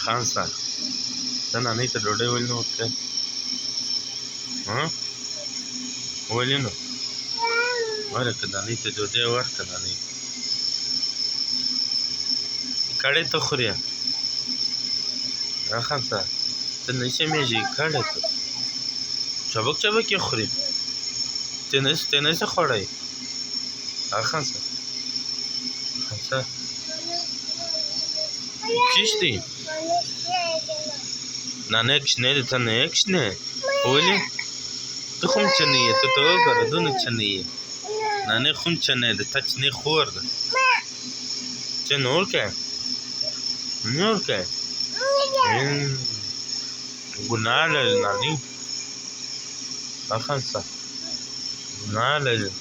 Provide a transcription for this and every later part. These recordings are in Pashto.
خان صاحب ته نانۍ ته ډوډۍ ولې نه ورکوې ولې نو ورکړه نانۍ ته ډوډۍ ورکړه نانۍ کړی ته خورې خان صاحب ته نه شرمېږې کړی ته چابک چابک یې خورې ته نشې خوړی خان صاحب خان صاحب چیشتی نانۍ کوچنۍ ده ته نه یې کوچنۍ ولې ته خو هم چنۍ یې ته وګوره دونه چنۍ یې نانۍ خو هم چنۍ ده تا چنۍ خور ده چې نه ورکوې نه ورکوې ګناه لري نانۍ خان صاحب ګناه لري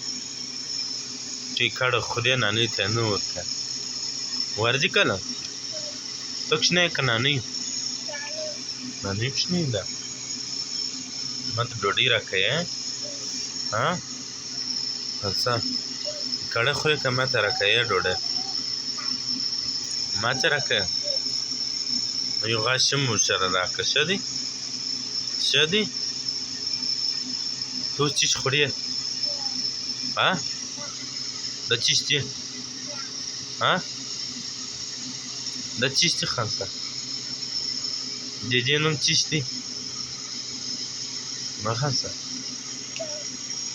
چې کډه خورې نانۍ ته یې نه ورکوې ورځې کله ته کوچنۍ یې که نانۍ نانۍ کوچنۍ ده ما ته ډوډۍ راکوې څه کړه خورې که ما ته راکوې ډوډۍ ما ته راکوې یو غاښ هم ورسره راکړه ښه دی ښه دی ته اوس چیش خورې دا چیش دی دا چیش دی خان صاحب د دې نوم چیش دی خان صاحب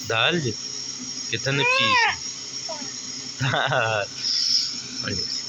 دال دی که ته نه پوهېږې